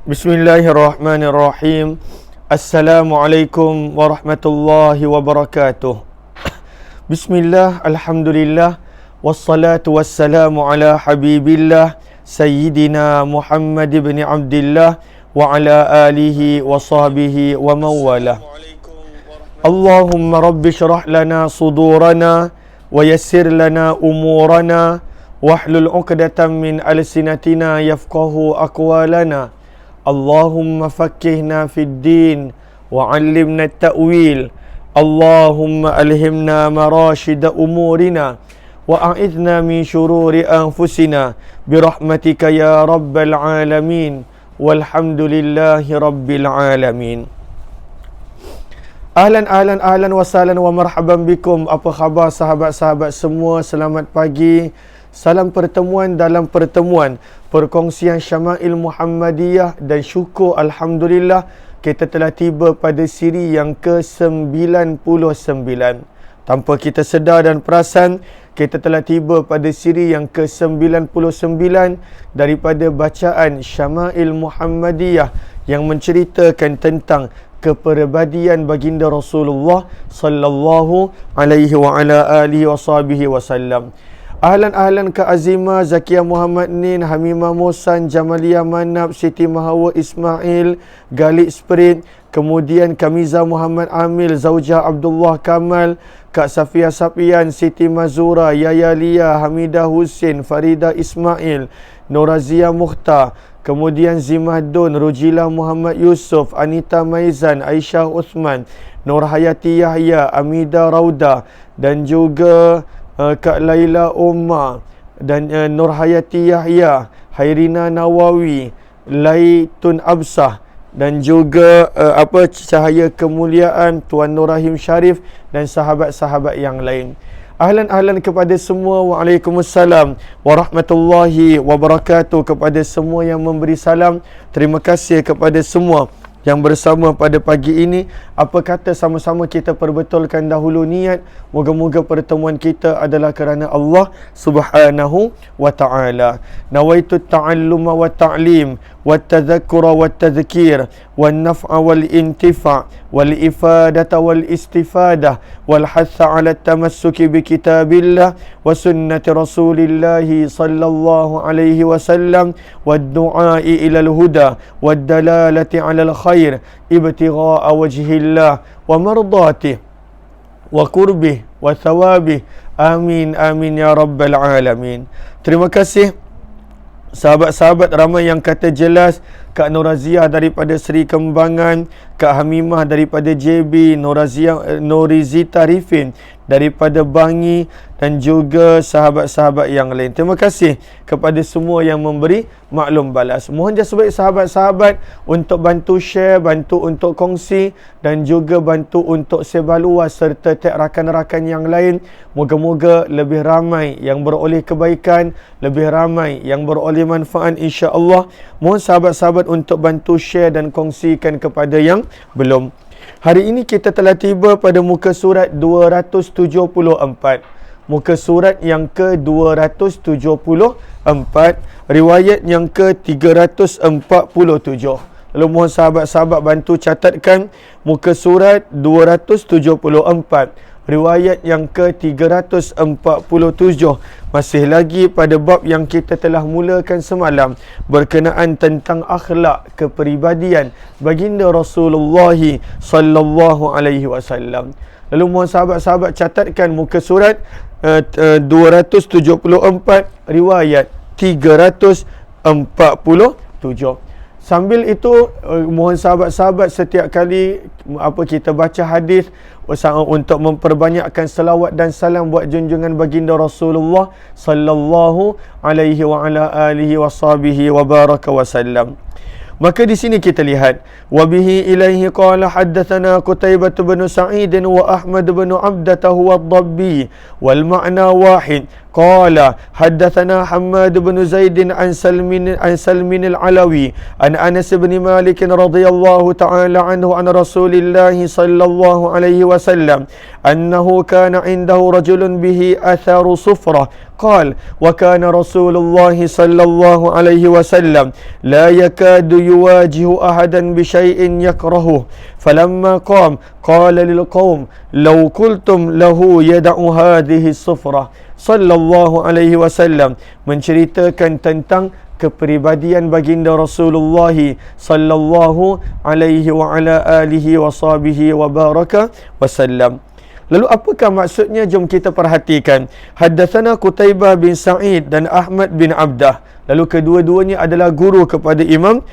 Bismillahirrahmanirrahim. Assalamualaikum warahmatullahi wabarakatuh. Bismillah, alhamdulillah, wassalatu wassalamu ala habibillah Sayyidina Muhammad ibn Abdillah wa ala alihi wa sahbihi wa mawala. Allahumma rabbi syrah lana sudurana wa yassir lana umurana wahlul uqdatan min alsinatina yafqahu aqwalana. Allahumma fakkihna fid din wa 'allimna at-ta'wil. Allahumma alhimna marashida umurina wa a'idhna min shururi anfusina birahmatika ya rabbal alamin. Walhamdulillahi rabbil alamin. Ahlan wa sahlan wa marhaban bikum. Apa khabar sahabat-sahabat semua? Selamat pagi. Salam pertemuan dalam pertemuan perkongsian Syama'il Muhammadiyah, dan syukur alhamdulillah kita telah tiba pada siri yang ke-99. Tanpa kita sedar dan perasan, kita telah tiba pada siri yang ke-99 daripada bacaan Syama'il Muhammadiyah yang menceritakan tentang kepribadian baginda Rasulullah sallallahu alaihi wa ala alihi wasallam. Ahlan Kak Azimah, Zakia Muhammad Nin, Hamimah Musan, Jamalia Manab, Siti Mahawa Ismail, Galik Spirit, kemudian Kamiza Muhammad Amil, Zaujah Abdullah Kamal, Kak Safia Sapian, Siti Mazura, Yaya Lia, Hamidah Husin, Farida Ismail, Norazia Mukhtar, kemudian Zimah Dun, Rujila Muhammad Yusuf, Anita Maizan, Aisyah Uthman, Nur Hayati Yahya, Amida Rauda, dan juga Kak Laila Umar, dan Nur Hayati Yahya, Hairina Nawawi, Laitun Absah, dan juga Cahaya Kemuliaan, Tuan Nur Rahim Sharif, dan sahabat-sahabat yang lain. Ahlan kepada semua. Waalaikumsalam warahmatullahi wabarakatuh. Kepada semua yang memberi salam, terima kasih kepada semua yang bersama pada pagi ini. Apa kata sama-sama kita perbetulkan dahulu niat. Moga-moga pertemuan kita adalah kerana Allah Subhanahu wa ta'ala. Nawaitu ta'alluma wa ta'lim wa tadhakkura wa tadhkir wa naf'a wal intifa' wal ifadata wal istifadah wal hatha ala tamassuki bi kitabillah wa sunnati rasulillahi sallallahu alaihi wasallam wa du'ai ila al-huda wa dalalati ala al-khair ibtigha'a wajhillah wa mardatih wa qurbih wa thawabih. Amin amin ya rabbal alamin. Terima kasih sahabat-sahabat ramai yang kata jelas. Kak Norazia daripada Seri Kembangan, Kak Hamimah daripada JB, Norizita Rifin daripada Bangi, dan juga sahabat-sahabat yang lain. Terima kasih kepada semua yang memberi maklum balas. Mohon sebaik sahabat-sahabat untuk bantu share, bantu untuk kongsi, dan juga bantu untuk sebar luas serta tag rakan-rakan yang lain. Moga-moga lebih ramai yang beroleh kebaikan, lebih ramai yang beroleh manfaat, insya-Allah. Mohon sahabat-sahabat untuk bantu share dan kongsikan kepada yang belum. Hari ini kita telah tiba pada muka surat 274. Muka surat yang ke-274, riwayat yang ke-347. Lalu mohon sahabat-sahabat bantu catatkan muka surat 274, riwayat yang ke-347. Masih lagi pada bab yang kita telah mulakan semalam, berkenaan tentang akhlak kepribadian baginda Rasulullah sallallahu alaihi wasallam. Lalu mohon sahabat-sahabat catatkan muka surat 274, riwayat 347. Sambil itu, mohon sahabat-sahabat setiap kali kita baca hadis, untuk memperbanyakkan selawat dan salam buat junjungan baginda Rasulullah sallallahu alaihi wa ala alihi washabihi wa baraka wasallam. Maka di sini kita lihat, wa bihi ilaihi qala haddatsana Qutaibah bin Sa'id wa Ahmad bin Abdah huwa ad-Dabbi wal ma'na wahid. Qala haddatsana Hammad bin Zaid an Salmin al-Alawi an Anas bin Malik radhiyallahu ta'ala anhu an Rasulillah sallallahu alaihi wasallam annahu kana indahu rajulun bihi atharu sufrah قال وكان رسول الله صلى الله عليه وسلم لا يكاد يواجه أحدا بشيء يكرهه فلما قام قال للقوم لو قلتم له يدع هذه الصفرة صلى الله عليه وسلم menceritakan tentang kepribadian baginda Rasulullah sallallahu alaihi wa ala alihi wa sahbihi wa baraka wasallam. Lalu apakah maksudnya? Jom kita perhatikan. Haddatsana Qutaibah bin Sa'id dan Ahmad bin Abdah. Lalu kedua-duanya adalah guru kepada Imam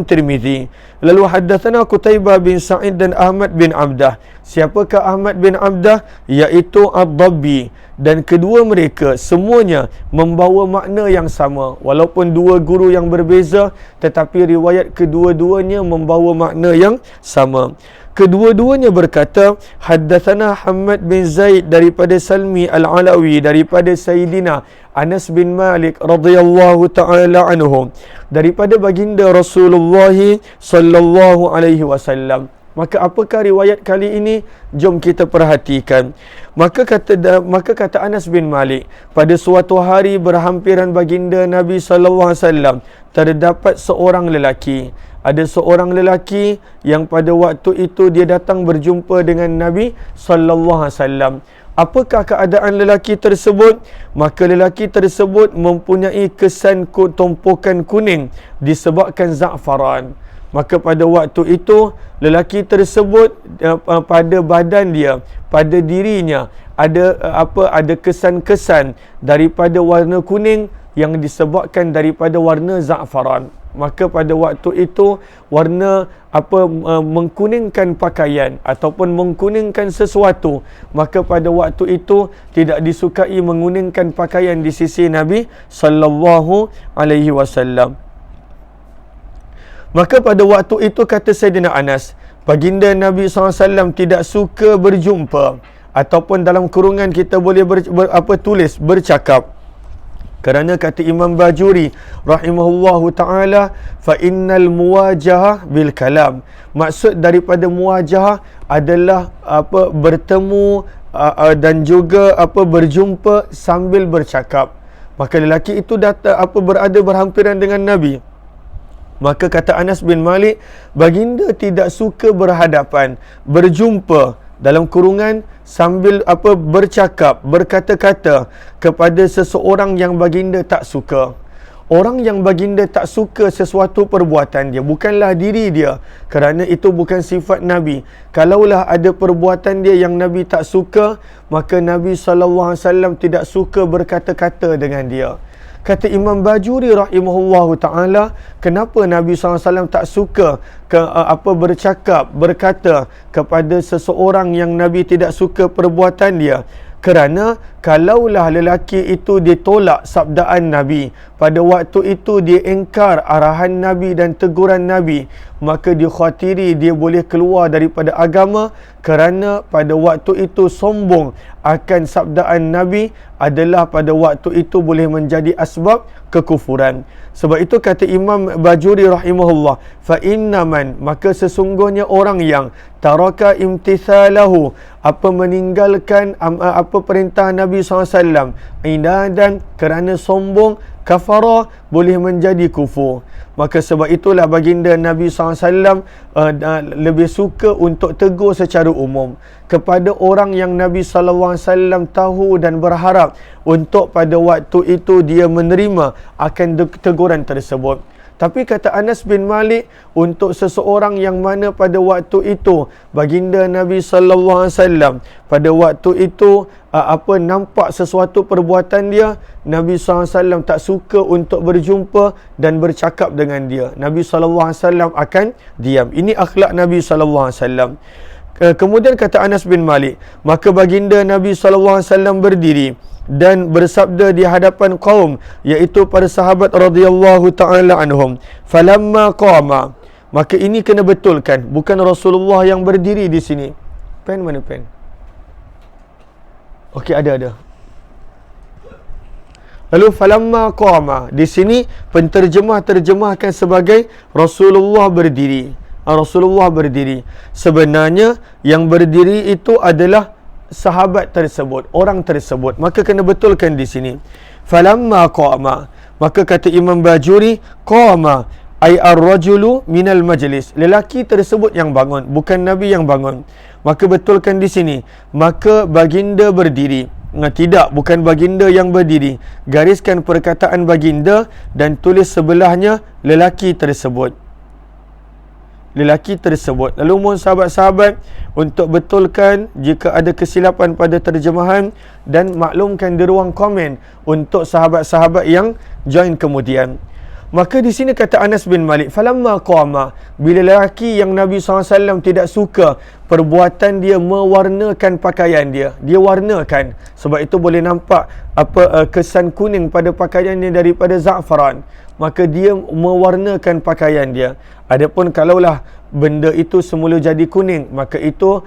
Tirmizi. Lalu haddatsana Qutaibah bin Sa'id dan Ahmad bin Abdah. Siapakah Ahmad bin Abdah? Iaitu Ad-Dabbi. Dan kedua mereka semuanya membawa makna yang sama. Walaupun dua guru yang berbeza, tetapi riwayat kedua-duanya membawa makna yang sama. Kedua-duanya berkata, haddatsana Hammad bin Zaid daripada Salmi Al-Alawi daripada Sayyidina Anas bin Malik radhiyallahu taala anhu daripada baginda Rasulullah sallallahu alaihi wasallam. Maka apakah riwayat kali ini? Jom kita perhatikan. Maka kata Anas bin Malik, pada suatu hari berhampiran baginda Nabi sallallahu alaihi wasallam terdapat seorang lelaki. Ada seorang lelaki yang pada waktu itu dia datang berjumpa dengan Nabi sallallahu alaihi wasallam. Apakah keadaan lelaki tersebut? Maka lelaki tersebut mempunyai kesan tumpukan kuning disebabkan za'faran. Maka pada waktu itu lelaki tersebut pada badan dia, pada dirinya ada kesan-kesan daripada warna kuning yang disebabkan daripada warna za'faran. Maka pada waktu itu warna mengkuningkan pakaian ataupun mengkuningkan sesuatu, maka pada waktu itu tidak disukai menguningkan pakaian di sisi Nabi sallallahu alaihi wasallam. Maka pada waktu itu kata Sayyidina Anas, baginda Nabi SAW tidak suka berjumpa, ataupun dalam kurungan kita boleh tulis bercakap. Kerana kata Imam Bajuri rahimahullahu ta'ala, fa innal muwajahah bil kalam. Maksud daripada muwajahah adalah bertemu dan juga berjumpa sambil bercakap. Maka lelaki itu berada berhampiran dengan Nabi. Maka kata Anas bin Malik, baginda tidak suka berhadapan, berjumpa, dalam kurungan sambil bercakap, berkata-kata kepada seseorang yang baginda tak suka. Orang yang baginda tak suka sesuatu perbuatan dia, bukanlah diri dia, kerana itu bukan sifat Nabi. Kalaulah ada perbuatan dia yang Nabi tak suka, maka Nabi SAW tidak suka berkata-kata dengan dia. Kata Imam Bajuri rahimahullahu ta'ala, kenapa Nabi SAW tak suka bercakap, berkata kepada seseorang yang Nabi tidak suka perbuatan dia? Kerana kalaulah lelaki itu ditolak sabdaan Nabi, pada waktu itu dia ingkar arahan Nabi dan teguran Nabi, maka dikhawatiri dia boleh keluar daripada agama, kerana pada waktu itu sombong akan sabdaan Nabi adalah pada waktu itu boleh menjadi asbab kekufuran. Sebab itu kata Imam Bajuri rahimahullah, fa innaman, maka sesungguhnya orang yang taraka imtithalahu, meninggalkan perintah Nabi SAW, inadan, kerana sombong, kafara, boleh menjadi kufur. Maka sebab itulah baginda Nabi SAW lebih suka untuk tegur secara umum kepada orang yang Nabi SAW tahu dan berharap untuk pada waktu itu dia menerima akan teguran tersebut. Tapi kata Anas bin Malik, untuk seseorang yang mana pada waktu itu baginda Nabi SAW pada waktu itu nampak sesuatu perbuatan dia, Nabi SAW tak suka untuk berjumpa dan bercakap dengan dia. Nabi SAW akan diam. Ini akhlak Nabi SAW. Kemudian kata Anas bin Malik, maka baginda Nabi SAW berdiri dan bersabda di hadapan kaum, iaitu para sahabat radhiyallahu ta'ala anhum, falamma qama. Maka ini kena betulkan, bukan Rasulullah yang berdiri di sini. Pen mana pen? Okey, ada. Lalu falamma qama, di sini penterjemah terjemahkan sebagai Rasulullah berdiri. Rasulullah berdiri. Sebenarnya yang berdiri itu adalah sahabat tersebut, orang tersebut. Maka kena betulkan di sini. Falamma qama, maka kata Imam Bajuri, qama ay ar-rajulu minal majlis, lelaki tersebut yang bangun, bukan Nabi yang bangun. Maka betulkan di sini, maka baginda berdiri. Tidak, bukan baginda yang berdiri. Gariskan perkataan baginda dan tulis sebelahnya lelaki tersebut. Lelaki tersebut. Lalu mohon sahabat-sahabat untuk betulkan jika ada kesilapan pada terjemahan dan maklumkan di ruang komen untuk sahabat-sahabat yang join kemudian. Maka di sini kata Anas bin Malik, falamma qama, bila lelaki yang Nabi SAW tidak suka perbuatan dia mewarnakan pakaian dia warnakan. Sebab itu boleh nampak kesan kuning pada pakaiannya daripada za'faran. Maka dia mewarnakan pakaian dia. Adapun kalaulah benda itu semula jadi kuning, maka itu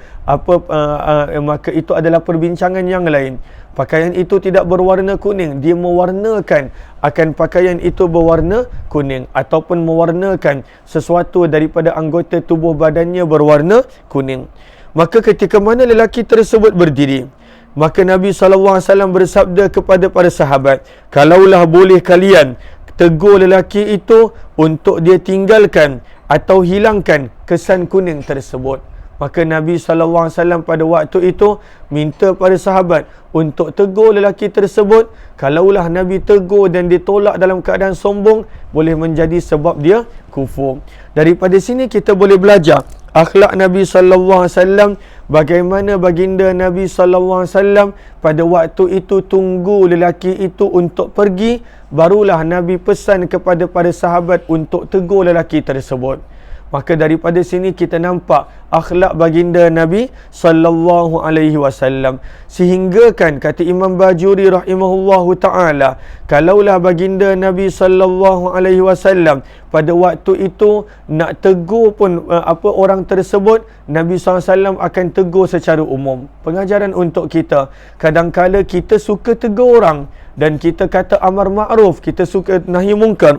maka itu adalah perbincangan yang lain. Pakaian itu tidak berwarna kuning, dia mewarnakan akan pakaian itu berwarna kuning, ataupun mewarnakan sesuatu daripada anggota tubuh badannya berwarna kuning. Maka ketika mana lelaki tersebut berdiri, maka Nabi SAW bersabda kepada para sahabat, kalaulah boleh kalian tegur lelaki itu untuk dia tinggalkan atau hilangkan kesan kuning tersebut. Maka Nabi SAW pada waktu itu minta pada sahabat untuk tegur lelaki tersebut. Kalaulah Nabi tegur dan ditolak dalam keadaan sombong, boleh menjadi sebab dia kufur. Daripada sini kita boleh belajar akhlak Nabi SAW, bagaimana baginda Nabi SAW pada waktu itu tunggu lelaki itu untuk pergi, barulah Nabi pesan kepada para sahabat untuk tegur lelaki tersebut. Maka daripada sini kita nampak akhlak baginda Nabi sallallahu alaihi wasallam. Sehingga kan kata Imam Bajuri rahimahullahu taala, kalaulah baginda Nabi sallallahu alaihi wasallam pada waktu itu nak tegur pun orang tersebut, Nabi SAW akan tegur secara umum. Pengajaran untuk kita, kadang-kala kita suka tegur orang dan kita kata amar ma'ruf, kita suka nahi mungkar,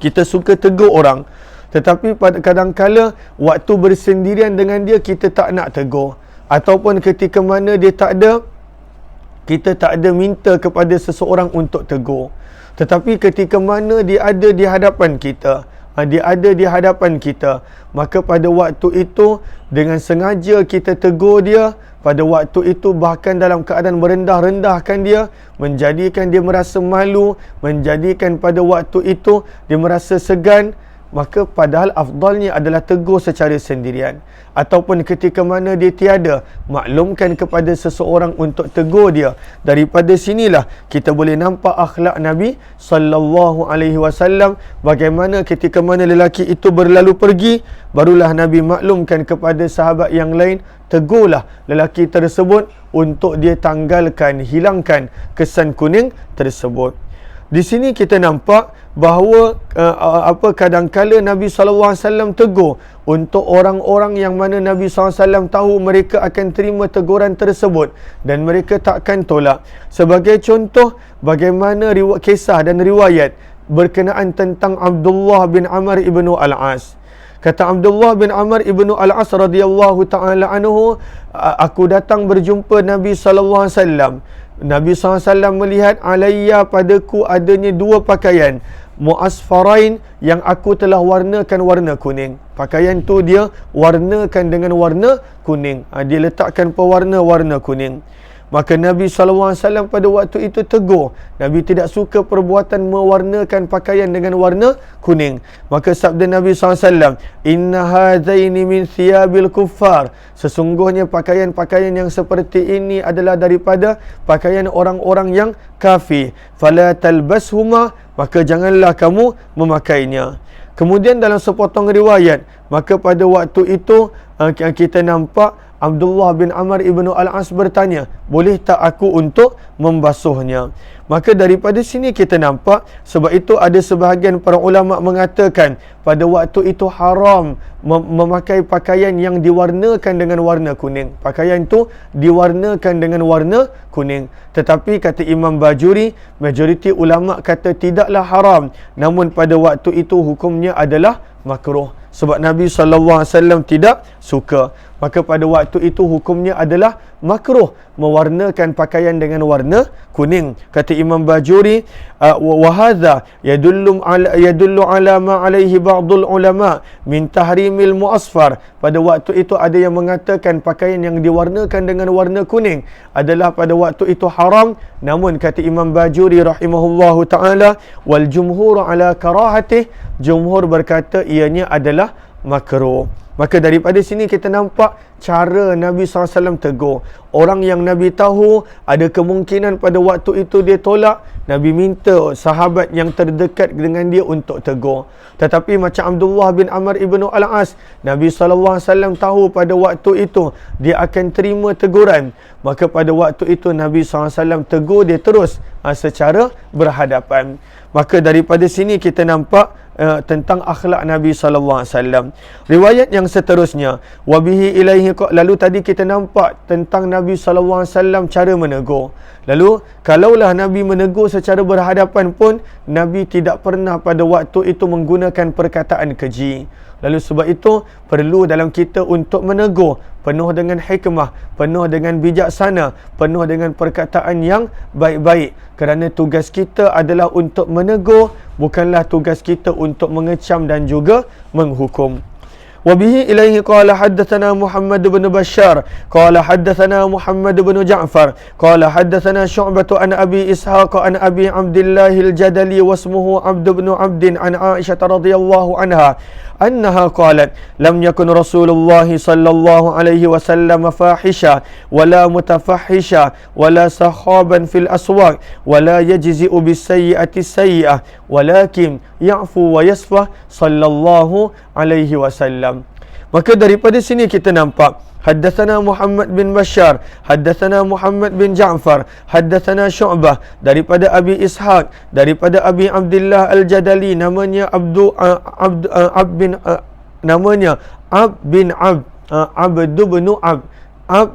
kita suka tegur orang. Tetapi pada kadang-kala waktu bersendirian dengan dia kita tak nak tegur, ataupun ketika mana dia tak ada, kita tak ada minta kepada seseorang untuk tegur. Tetapi ketika mana dia ada di hadapan kita, maka pada waktu itu dengan sengaja kita tegur dia. Pada waktu itu bahkan dalam keadaan merendah-rendahkan dia, menjadikan dia merasa malu, menjadikan pada waktu itu dia merasa segan. Maka padahal afdalnya adalah tegur secara sendirian. Ataupun ketika mana dia tiada, maklumkan kepada seseorang untuk tegur dia. Daripada sinilah kita boleh nampak akhlak Nabi sallallahu alaihi wasallam, bagaimana ketika mana lelaki itu berlalu pergi, barulah Nabi maklumkan kepada sahabat yang lain, tegurlah lelaki tersebut untuk dia tanggalkan, hilangkan kesan kuning tersebut. Di sini kita nampak bahawa kadang-kala Nabi SAW tegur untuk orang-orang yang mana Nabi SAW tahu mereka akan terima teguran tersebut dan mereka takkan tolak. Sebagai contoh, bagaimana kisah dan riwayat berkenaan tentang Abdullah bin Amr ibn Al-As. Kata Abdullah bin Amr ibn Al-As radhiyallahu ta'ala anhu, aku datang berjumpa Nabi SAW. Nabi SAW melihat alayya, padaku adanya dua pakaian mu'asfarain yang aku telah warnakan warna kuning. Pakaian tu dia warnakan dengan warna kuning. Dia letakkan pewarna warna kuning. Maka Nabi SAW pada waktu itu tegur. Nabi tidak suka perbuatan mewarnakan pakaian dengan warna kuning. Maka sabda Nabi SAW, inna hadzaini min thiyabil kuffar, sesungguhnya pakaian-pakaian yang seperti ini adalah daripada pakaian orang-orang yang kafir. Fala talbashuma, maka janganlah kamu memakainya. Kemudian dalam sepotong riwayat, maka pada waktu itu kita nampak Abdullah bin Amr ibn Al-As bertanya, boleh tak aku untuk membasuhnya? Maka daripada sini kita nampak, sebab itu ada sebahagian para ulama mengatakan pada waktu itu haram memakai pakaian yang diwarnakan dengan warna kuning. Pakaian tu diwarnakan dengan warna kuning. Tetapi kata Imam Bajuri, majoriti ulama kata tidaklah haram, namun pada waktu itu hukumnya adalah makruh. Sebab Nabi SAW tidak suka. Maka pada waktu itu hukumnya adalah makruh mewarnakan pakaian dengan warna kuning. Kata Imam Bajuri, wa hadha yadullu ala ma alaihi ba'dul ulama min tahrimil muasfar. Pada waktu itu ada yang mengatakan pakaian yang diwarnakan dengan warna kuning adalah pada waktu itu haram. Namun kata Imam Bajuri rahimahullahu taala, wal jumhur ala karahatih, jumhur berkata ianya adalah makruh. Maka daripada sini kita nampak cara Nabi SAW tegur. Orang yang Nabi tahu ada kemungkinan pada waktu itu dia tolak, Nabi minta sahabat yang terdekat dengan dia untuk tegur. Tetapi macam Abdullah bin Amr ibn Al-As, Nabi SAW tahu pada waktu itu dia akan terima teguran. Maka pada waktu itu Nabi SAW tegur dia terus secara berhadapan. Maka daripada sini kita nampak tentang akhlak Nabi SAW. Riwayat yang seterusnya, wabihi ilaihi, lalu tadi kita nampak tentang Nabi SAW cara menegur. Lalu kalaulah Nabi menegur secara berhadapan pun, Nabi tidak pernah pada waktu itu menggunakan perkataan keji. Lalu sebab itu perlu dalam kita untuk menegur penuh dengan hikmah, penuh dengan bijaksana, penuh dengan perkataan yang baik-baik. Kerana tugas kita adalah untuk menegur, bukanlah tugas kita untuk mengecam dan juga menghukum. وبه إليه قال حدثنا محمد بن بشار قال حدثنا محمد بن جعفر قال حدثنا شعبة عن أبي إسحاق عن أبي عبد الله الجدلي واسمه عبد بن عبد عن عائشة رضي الله عنها أنها قالت لم يكن رسول الله صلى الله عليه وسلم فاحشا ولا متفحشا ولا سخابا في الأسواق ولا يجزئ بالسيئة السيئة ولكن يعفو ويصفح صلى الله عليه وسلم. Maka daripada sini kita nampak haddatsana Muhammad bin Bashar, haddatsana Muhammad bin Ja'far, haddatsana Syu'bah daripada Abi Ishaq, daripada Abi Abdullah Al-Jadali, namanya Ab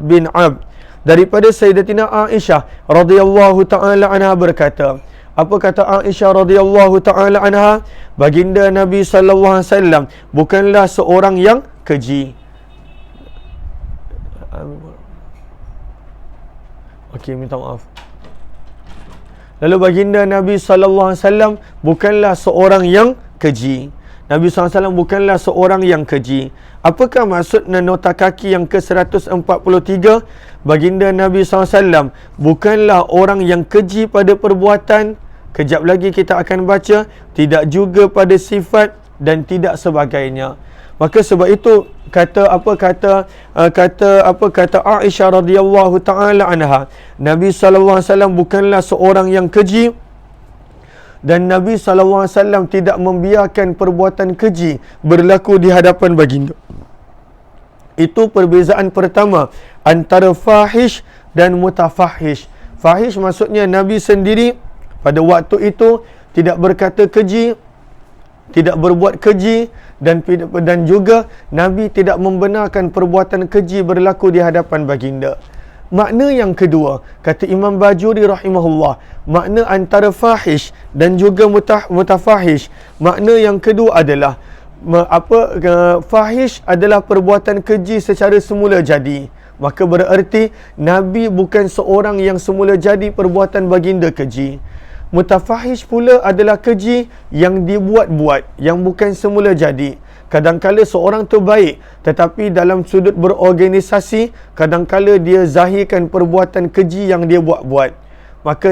bin Ab, daripada Sayyidatina Aisyah radhiyallahu taala anha berkata, apa kata Aisyah radhiyallahu taala anha? Baginda Nabi sallallahu alaihi wasallam bukanlah seorang yang keji. Okey, minta maaf. Lalu baginda Nabi sallallahu alaihi wasallam bukanlah seorang yang keji. Nabi SAW bukanlah seorang yang keji. Apakah maksud nota kaki yang ke-143? Baginda Nabi SAW bukanlah orang yang keji pada perbuatan. Kejap lagi kita akan baca, tidak juga pada sifat dan tidak sebagainya. Maka sebab itu kata Aisyah radhiyallahu taala anha, Nabi sallallahu alaihi wasallam bukanlah seorang yang keji, dan Nabi sallallahu alaihi wasallam tidak membiarkan perbuatan keji berlaku di hadapan baginda. Itu perbezaan pertama antara fahish dan mutafahish. Fahish maksudnya Nabi sendiri pada waktu itu tidak berkata keji, tidak berbuat keji, dan juga Nabi tidak membenarkan perbuatan keji berlaku di hadapan baginda. Makna yang kedua, kata Imam Bajuri rahimahullah, makna antara fahish dan juga mutafahish, makna yang kedua adalah fahish adalah perbuatan keji secara semula jadi. Maka bererti Nabi bukan seorang yang semula jadi perbuatan baginda keji. Mutafahish pula adalah keji yang dibuat-buat, yang bukan semula jadi. Kadangkala seorang tu baik, tetapi dalam sudut berorganisasi, kadangkala dia zahirkan perbuatan keji yang dia buat-buat. Maka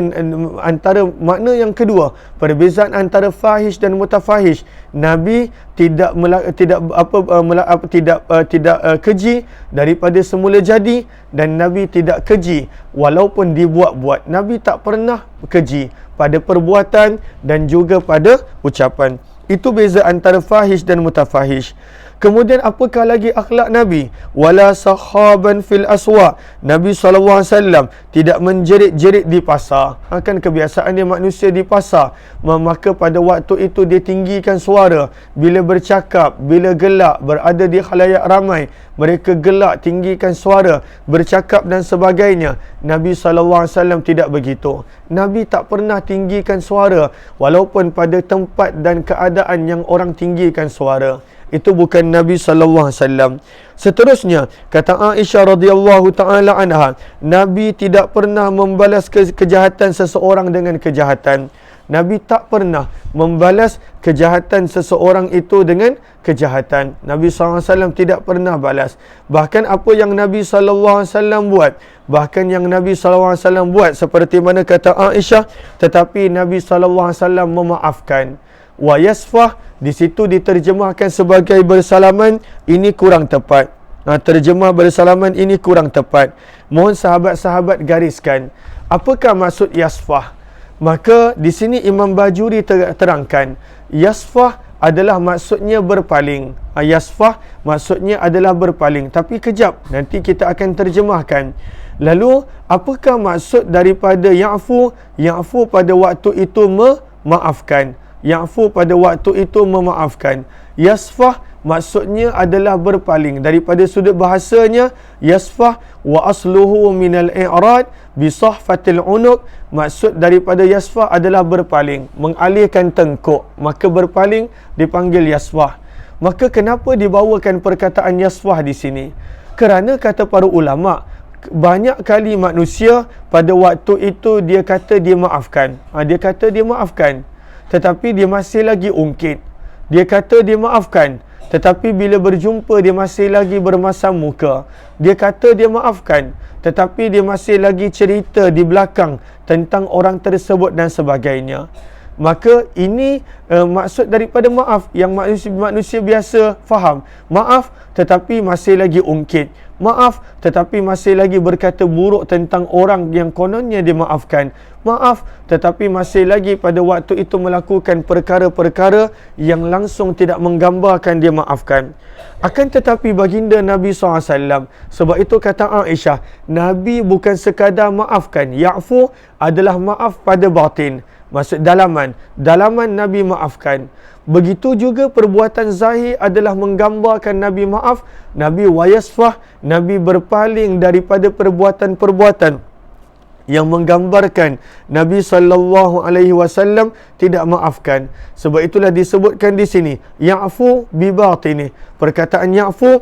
antara makna yang kedua, perbezaan antara fahish dan mutafahish, Nabi tidak keji daripada semula jadi, dan Nabi tidak keji walaupun dibuat-buat. Nabi tak pernah keji pada perbuatan dan juga pada ucapan. Itu beza antara fahish dan mutafahish. Kemudian apakah lagi akhlak Nabi? Wala sakhaban fil aswaq. Nabi SAW tidak menjerit-jerit di pasar. Kan kebiasaan dia manusia di pasar. Maka pada waktu itu dia tinggikan suara. Bila bercakap, bila gelak, berada di khalayak ramai, mereka gelak, tinggikan suara, bercakap dan sebagainya. Nabi SAW tidak begitu. Nabi tak pernah tinggikan suara walaupun pada tempat dan keadaan yang orang tinggikan suara. Itu bukan Nabi sallallahu alaihi wasallam. Seterusnya, kata Aisyah radhiyallahu taala anha, Nabi tidak pernah membalas kejahatan seseorang dengan kejahatan. Nabi tak pernah membalas kejahatan seseorang itu dengan kejahatan. Nabi SAW tidak pernah balas. Bahkan apa yang Nabi SAW buat, bahkan yang Nabi SAW buat, seperti mana kata Aisyah, tetapi Nabi SAW memaafkan. Wa yasfah, di situ diterjemahkan sebagai bersalaman, ini kurang tepat. Terjemah bersalaman ini kurang tepat. Mohon sahabat-sahabat gariskan, apakah maksud yasfah? Maka di sini Imam Bajuri terangkan, yasfah adalah maksudnya berpaling. Yasfah maksudnya adalah berpaling. Tapi kejap, nanti kita akan terjemahkan. Lalu, apakah maksud daripada ya'fu? Ya'fu pada waktu itu memaafkan. Ya'fu pada waktu itu memaafkan. Yasfah maksudnya adalah berpaling. Daripada sudut bahasanya, yasfah wa asluhu minal i'rad bi sahfatil unuq. Maksud daripada yasfah adalah berpaling, mengalihkan tengkuk. Maka berpaling dipanggil yasfah. Maka kenapa dibawakan perkataan yasfah di sini? Kerana kata para ulama, banyak kali manusia pada waktu itu dia kata dia maafkan. Dia kata dia maafkan, tetapi dia masih lagi ungkit. Dia kata dia maafkan, tetapi bila berjumpa dia masih lagi bermasam muka. Dia kata dia maafkan, tetapi dia masih lagi cerita di belakang tentang orang tersebut dan sebagainya. Maka ini maksud daripada maaf yang manusia biasa faham. Maaf tetapi masih lagi ungkit. Maaf tetapi masih lagi berkata buruk tentang orang yang kononnya dimaafkan. Maaf tetapi masih lagi pada waktu itu melakukan perkara-perkara yang langsung tidak menggambarkan dia maafkan. Akan tetapi baginda Nabi SAW, sebab itu kata Aisyah, Nabi bukan sekadar maafkan. Ya'fu adalah maaf pada batin. Maksud dalaman. Dalaman Nabi maafkan. Begitu juga perbuatan zahir adalah menggambarkan Nabi maaf. Nabi wayasfah. Nabi berpaling daripada perbuatan-perbuatan yang menggambarkan Nabi SAW tidak maafkan. Sebab itulah disebutkan di sini, ya'fu bi batini. Perkataan ya'fu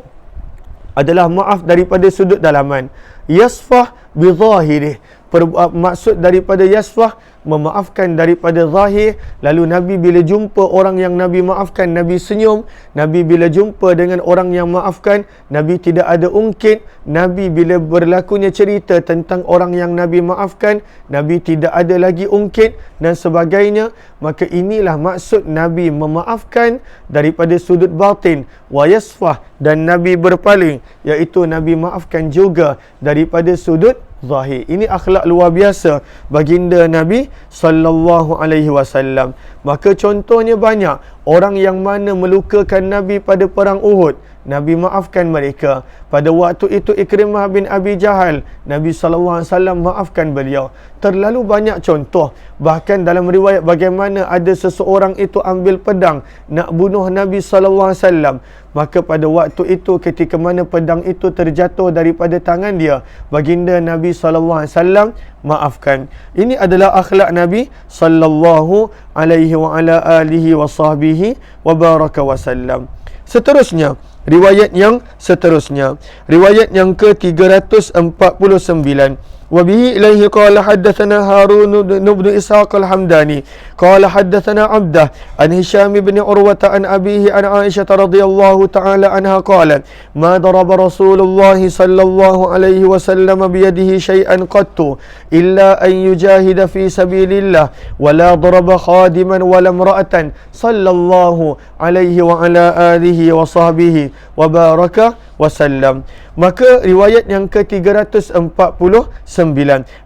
adalah maaf daripada sudut dalaman. Yasfah bi zahiri. Maksud daripada yasfah, memaafkan daripada zahir. Lalu Nabi bila jumpa orang yang Nabi maafkan, Nabi senyum. Nabi bila jumpa dengan orang yang maafkan, Nabi tidak ada ungkit. Nabi bila berlakunya cerita tentang orang yang Nabi maafkan, Nabi tidak ada lagi ungkit dan sebagainya. Maka inilah maksud Nabi memaafkan daripada sudut batin. Wa yasfah, dan Nabi berpaling, iaitu Nabi maafkan juga daripada sudut zahir. Ini akhlak luar biasa baginda Nabi sallallahu alaihi wasallam. Maka contohnya banyak orang yang mana melukakan Nabi pada perang Uhud, Nabi maafkan mereka. Pada waktu itu Ikrimah bin Abi Jahal, Nabi SAW maafkan beliau. Terlalu banyak contoh. Bahkan dalam riwayat bagaimana ada seseorang itu ambil pedang nak bunuh Nabi SAW. Maka pada waktu itu ketika mana pedang itu terjatuh daripada tangan dia, baginda Nabi SAW maafkan. Ini adalah akhlak Nabi sallallahu alaihi wa ala alihi wa sahbihi wa baraka wasallam. Seterusnya, riwayat yang seterusnya, riwayat yang ke-349. وبه إليه قال حدثنا هارون بن إسحاق الحمداني قال حدثنا عبده عن هشام بن عروة عن أبيه عن عائشة رضي الله تعالى عنها قالت ما ضرب رسول الله صلى الله عليه وسلم بيده شيئا قط إلا أن يجاهد في سبيل الله ولا ضرب خادما ولا امرأة صلى الله عليه وعلى آله وصحبه وبارك wasallam. Maka riwayat yang ke-349,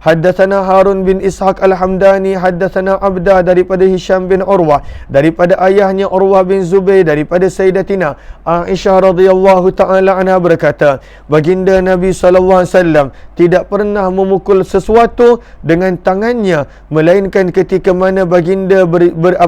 haddatsana Harun bin Ishaq al-Hamdani, haddatsana Abda daripada Hisham bin Urwah, daripada ayahnya Urwah bin Zubair, daripada Sayyidatina Aisyah radhiyallahu taala anha berkata, baginda Nabi sallallahu alaihi wasallam tidak pernah memukul sesuatu dengan tangannya melainkan ketika mana baginda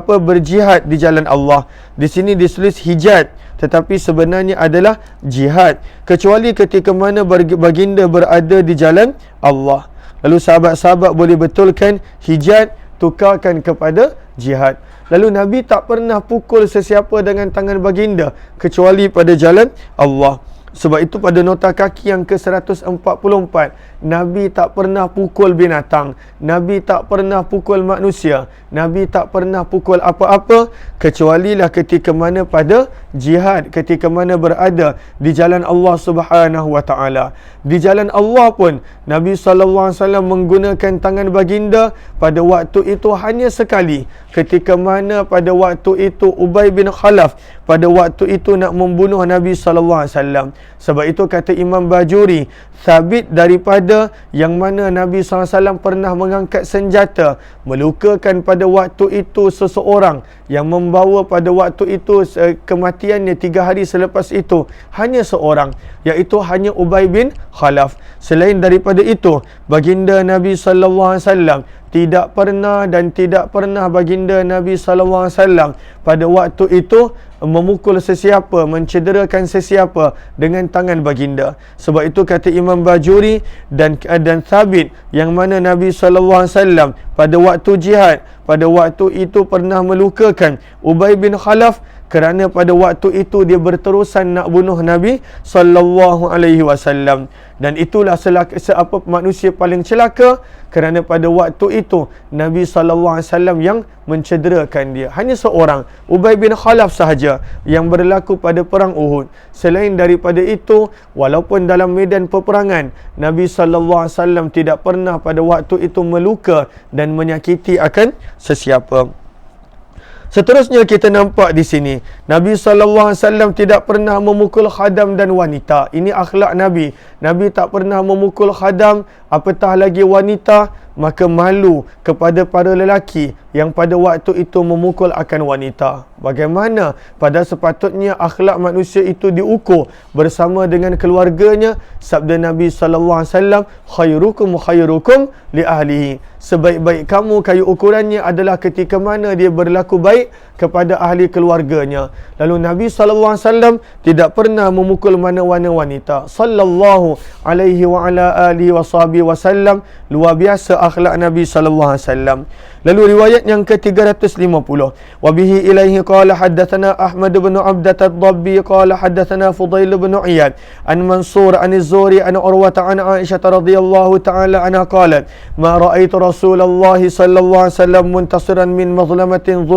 berjihad di jalan Allah. Di sini ditulis hijat, tetapi sebenarnya adalah jihad, kecuali ketika mana baginda berada di jalan Allah. Lalu sahabat-sahabat boleh betulkan hijat tukarkan kepada jihad. Lalu Nabi tak pernah pukul sesiapa dengan tangan baginda kecuali pada jalan Allah. Sebab itu pada nota kaki yang ke-144, Nabi tak pernah pukul binatang, Nabi tak pernah pukul manusia, Nabi tak pernah pukul apa-apa kecuali lah ketika mana pada jihad, ketika mana berada di jalan Allah Subhanahu wa taala. Di jalan Allah pun Nabi sallallahu alaihi wasallam menggunakan tangan baginda pada waktu itu hanya sekali, ketika mana pada waktu itu Ubay bin Khalaf pada waktu itu nak membunuh Nabi sallallahu alaihi wasallam. Sebab itu kata Imam Bajuri, sabit daripada yang mana Nabi SAW pernah mengangkat senjata melukakan pada waktu itu seseorang yang membawa pada waktu itu kematiannya 3 hari selepas itu hanya seorang, iaitu hanya Ubay bin Khalaf. Selain daripada itu, baginda Nabi SAW tidak pernah baginda Nabi SAW pada waktu itu memukul sesiapa, mencederakan sesiapa dengan tangan baginda. Sebab itu kata Imam Bajuri dan sabit yang mana Nabi SAW pada waktu jihad, pada waktu itu pernah melukakan Ubay bin Khalaf kerana pada waktu itu dia berterusan nak bunuh Nabi sallallahu alaihi wasallam. Dan itulah seapa manusia paling celaka, kerana pada waktu itu Nabi sallallahu alaihi wasallam yang mencederakan dia. Hanya seorang, Ubay bin Khalaf sahaja yang berlaku pada perang Uhud. Selain daripada itu, walaupun dalam medan peperangan, Nabi sallallahu alaihi wasallam tidak pernah pada waktu itu meluka dan menyakiti akan sesiapa. Seterusnya kita nampak di sini, Nabi SAW tidak pernah memukul khadam dan wanita. Ini akhlak Nabi. Nabi tak pernah memukul khadam, apatah lagi wanita. Maka malu kepada para lelaki yang pada waktu itu memukul akan wanita. Bagaimana? Pada sepatutnya akhlak manusia itu diukur bersama dengan keluarganya. Sabda Nabi SAW, khairukum li ahlihi. Sebaik-baik kamu, kayu ukurannya adalah ketika mana dia berlaku baik kepada ahli keluarganya. Lalu Nabi SAW tidak pernah memukul mana-mana wanita. Sallallahu alaihi wa ala alihi wa sahbihi wasallam. Luar biasa akhlak Nabi SAW. Lalu riwayat yang ke-350. Wabihi ilaihi qala haddathana Ahmad bin Abdat ad-Dabbi qala haddathana Fudail bin Iyad an Mansur an Az-Zuhri an Urwah an Aisyah radhiyallahu ta'ala anha qalat ma ra'aitu Rasulullah sallallahu alaihi wasallam muntasiran min mazlamatin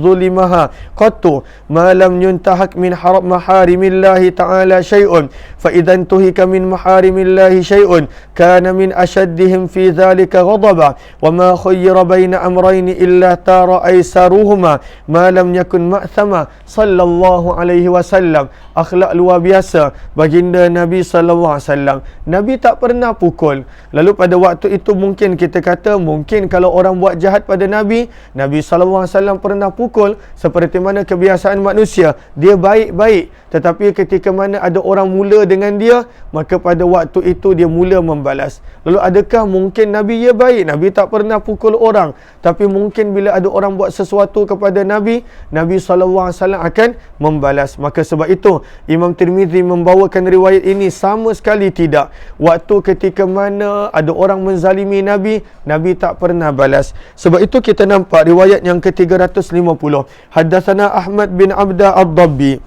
zulimaha qattu ma lam yuntahak min maharimillahi ta'ala syai'un fa idzan tuhika min maharimillahi syai'un kana min ashaddihim fi dhalika ghadaba wa ma khayyara baina amrayni illa tara aisaruhuma ma lam yakun ma'thama sallallahu alaihi wasallam. Akhlak luar biasa baginda Nabi sallallahu alaihi wasallam. Nabi tak pernah pukul. Lalu pada waktu itu mungkin kita kata, mungkin kalau orang buat jahat pada Nabi, Nabi sallallahu alaihi wasallam pernah pukul seperti mana kebiasaan manusia. Dia baik-baik, tetapi ketika mana ada orang mula dengan dia, maka pada waktu itu dia mula membalas. Lalu adakah mungkin Nabi ya baik, Nabi tak pernah pukul orang, tapi mungkin bila ada orang buat sesuatu kepada Nabi, Nabi SAW akan membalas. Maka sebab itu Imam Tirmizi membawakan riwayat ini sama sekali tidak. Waktu ketika mana ada orang menzalimi Nabi, Nabi tak pernah balas. Sebab itu kita nampak riwayat yang ke-350. Haddatsana Ahmad bin Abdah ad-Dabbi.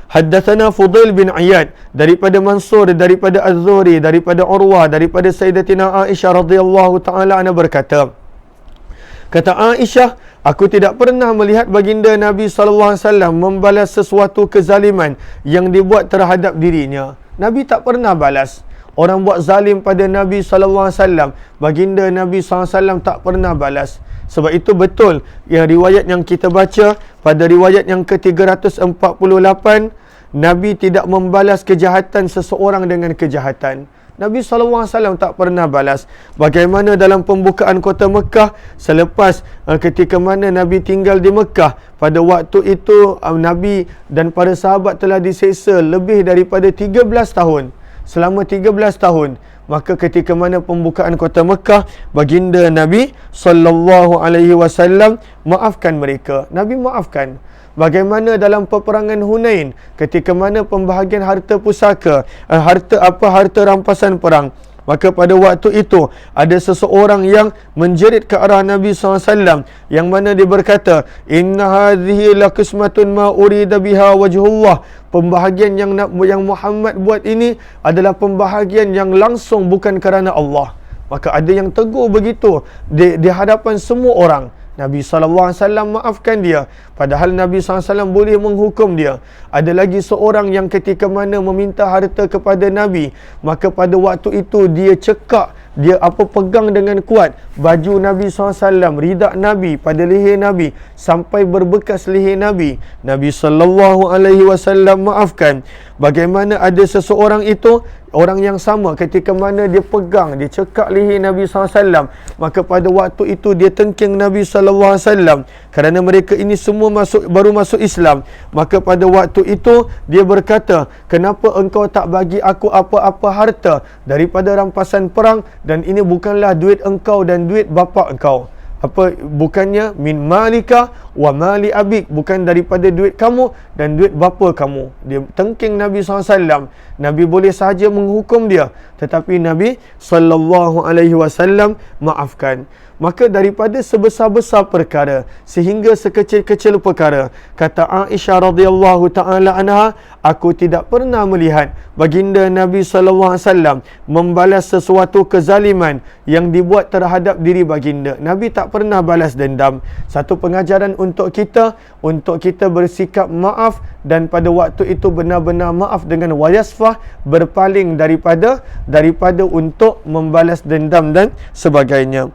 Haddatsana Fudail bin Iyad daripada Mansur, daripada Az-Zuhri, daripada Urwah, daripada Sayyidatina Aisyah radhiyallahu taala anha berkata, kata Aisyah, aku tidak pernah melihat baginda Nabi SAW membalas sesuatu kezaliman yang dibuat terhadap dirinya. Nabi tak pernah balas. Orang buat zalim pada Nabi SAW, baginda Nabi SAW tak pernah balas. Sebab itu betul yang riwayat yang kita baca pada riwayat yang ke-348, Nabi tidak membalas kejahatan seseorang dengan kejahatan. Nabi SAW tak pernah balas. Bagaimana dalam pembukaan kota Mekah, selepas ketika mana Nabi tinggal di Mekah, pada waktu itu Nabi dan para sahabat telah diseksa lebih daripada 13 tahun. Selama 13 tahun. Maka ketika mana pembukaan kota Mekah, baginda Nabi SAW maafkan mereka. Nabi maafkan. Bagaimana dalam peperangan Hunain, ketika mana pembahagian harta pusaka, harta rampasan perang, Maka pada waktu itu ada seseorang yang menjerit ke arah Nabi SAW, yang mana dia berkata, inna hadhihi laqismatun ma urida biha wajhullah. Pembahagian yang Muhammad buat ini adalah pembahagian yang langsung bukan kerana Allah. Maka ada yang tegur begitu di hadapan semua orang. Nabi SAW maafkan dia, padahal Nabi SAW boleh menghukum dia. Ada lagi seorang yang ketika mana meminta harta kepada Nabi, maka pada waktu itu dia cekak, dia pegang dengan kuat baju Nabi SAW, ridak Nabi pada leher Nabi sampai berbekas leher Nabi. Nabi SAW maafkan. Bagaimana ada seseorang itu, orang yang sama, ketika mana dia pegang, dia cekak leher Nabi SAW, maka pada waktu itu dia tengking Nabi SAW. Kerana mereka ini semua baru masuk Islam, maka pada waktu itu dia berkata, kenapa engkau tak bagi aku apa-apa harta daripada rampasan perang, dan ini bukanlah duit engkau dan duit bapa engkau. Bukannya min malika wa mali abik, bukan daripada duit kamu dan duit bapa kamu. Dia tengking Nabi SAW. Nabi boleh sahaja menghukum dia, tetapi Nabi SAW maafkan. Maka daripada sebesar-besar perkara sehingga sekecil-kecil perkara, kata Aisyah radhiyallahu taala anha, aku tidak pernah melihat baginda Nabi SAW membalas sesuatu kezaliman yang dibuat terhadap diri baginda. Nabi tak pernah balas dendam. Satu pengajaran untuk kita bersikap maaf, dan pada waktu itu benar-benar maaf dengan wayasfah, berpaling daripada untuk membalas dendam dan sebagainya.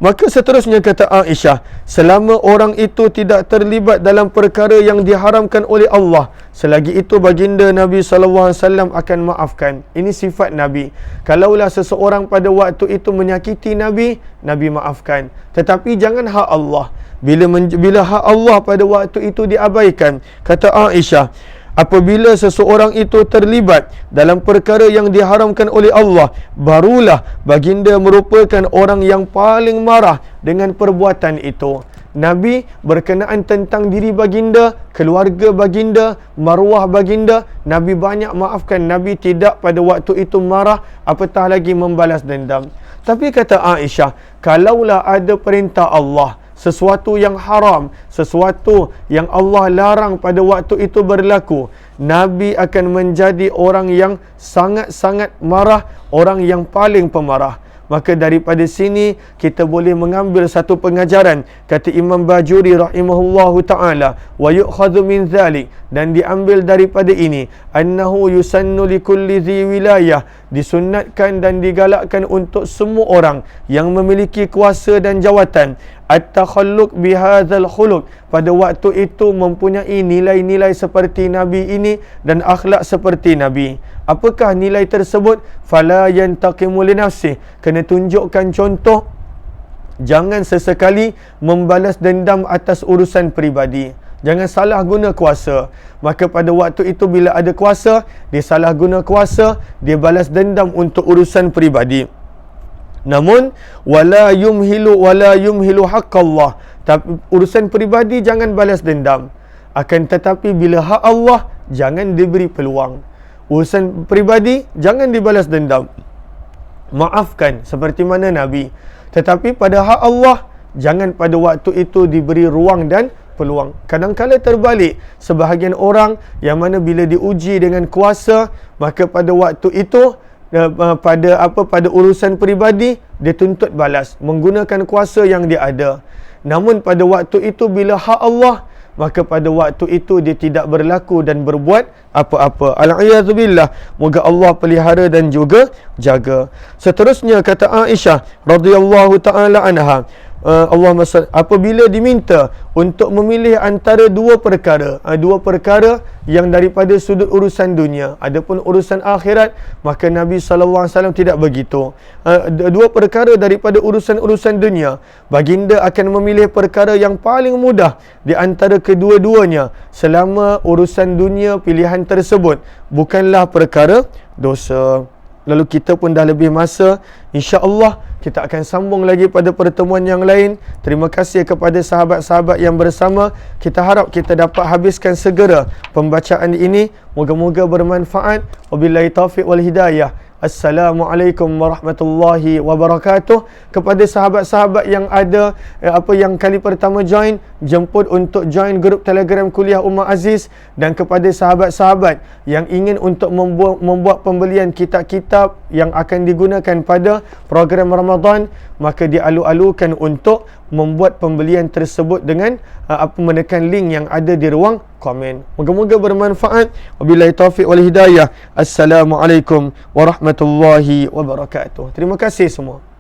Maka seterusnya kata Aisyah, selama orang itu tidak terlibat dalam perkara yang diharamkan oleh Allah, selagi itu baginda Nabi SAW akan maafkan. Ini sifat Nabi. Kalaulah seseorang pada waktu itu menyakiti Nabi, Nabi maafkan. Tetapi jangan hak Allah. Bila hak Allah pada waktu itu diabaikan, kata Aisyah, apabila seseorang itu terlibat dalam perkara yang diharamkan oleh Allah, barulah baginda merupakan orang yang paling marah dengan perbuatan itu. Nabi berkenaan tentang diri baginda, keluarga baginda, maruah baginda, Nabi banyak maafkan. Nabi tidak pada waktu itu marah, apatah lagi membalas dendam. Tapi kata Aisyah, kalaulah ada perintah Allah, sesuatu yang haram, sesuatu yang Allah larang pada waktu itu berlaku, Nabi akan menjadi orang yang sangat-sangat marah, orang yang paling pemarah. Maka daripada sini kita boleh mengambil satu pengajaran. Kata Imam Bajuri rahimahullahu ta'ala, wa yu'khadhu min dhalik, dan diambil daripada ini, annahu yusannu likulli dhi wilayah, disunatkan dan digalakkan untuk semua orang yang memiliki kuasa dan jawatan, at-takhalluq bihadzal khuluq, pada waktu itu mempunyai nilai-nilai seperti Nabi ini dan akhlak seperti Nabi. Apakah nilai tersebut? Fala yantaqimu li nafsi, kena tunjukkan contoh. Jangan sesekali membalas dendam atas urusan peribadi. Jangan salah guna kuasa. Maka pada waktu itu bila ada kuasa, dia salah guna kuasa, dia balas dendam untuk urusan peribadi. Namun wala yumhilu haqqallah, tapi urusan peribadi jangan balas dendam. Akan tetapi bila hak Allah, jangan diberi peluang. Urusan peribadi jangan dibalas dendam, maafkan seperti mana Nabi. Tetapi pada hak Allah, jangan pada waktu itu diberi ruang dan peluang. Kadang-kadang terbalik, sebahagian orang yang mana bila diuji dengan kuasa, maka pada waktu itu pada urusan peribadi dia tuntut balas menggunakan kuasa yang dia ada. Namun pada waktu itu bila hak Allah, maka pada waktu itu dia tidak berlaku dan berbuat apa-apa. Al-a'yadzubillah. Moga Allah pelihara dan juga jaga. Seterusnya kata Aisyah radhiyallahu taala anha, apabila diminta untuk memilih antara dua perkara yang daripada sudut urusan dunia, adapun urusan akhirat, maka Nabi SAW tidak begitu. Dua perkara daripada urusan-urusan dunia, baginda akan memilih perkara yang paling mudah di antara kedua-duanya, selama urusan dunia pilihan tersebut bukanlah perkara dosa. Lalu kita pun dah lebih masa, insya-Allah kita akan sambung lagi pada pertemuan yang lain. Terima kasih kepada sahabat-sahabat yang bersama. Kita harap kita dapat habiskan segera pembacaan ini. Moga-moga bermanfaat. Wabillahi taufiq wal hidayah. Assalamualaikum warahmatullahi wabarakatuh. Kepada sahabat-sahabat yang ada yang kali pertama join, jemput untuk join grup Telegram Kuliah Ummah Aziz. Dan kepada sahabat-sahabat yang ingin untuk membuat pembelian kitab-kitab yang akan digunakan pada program Ramadan, maka dialu-alukan untuk membuat pembelian tersebut dengan menekan link yang ada di ruang komen. Moga-moga bermanfaat. Wabillahi taufiq wal hidayah. Assalamualaikum warahmatullahi wabarakatuh. Terima kasih semua.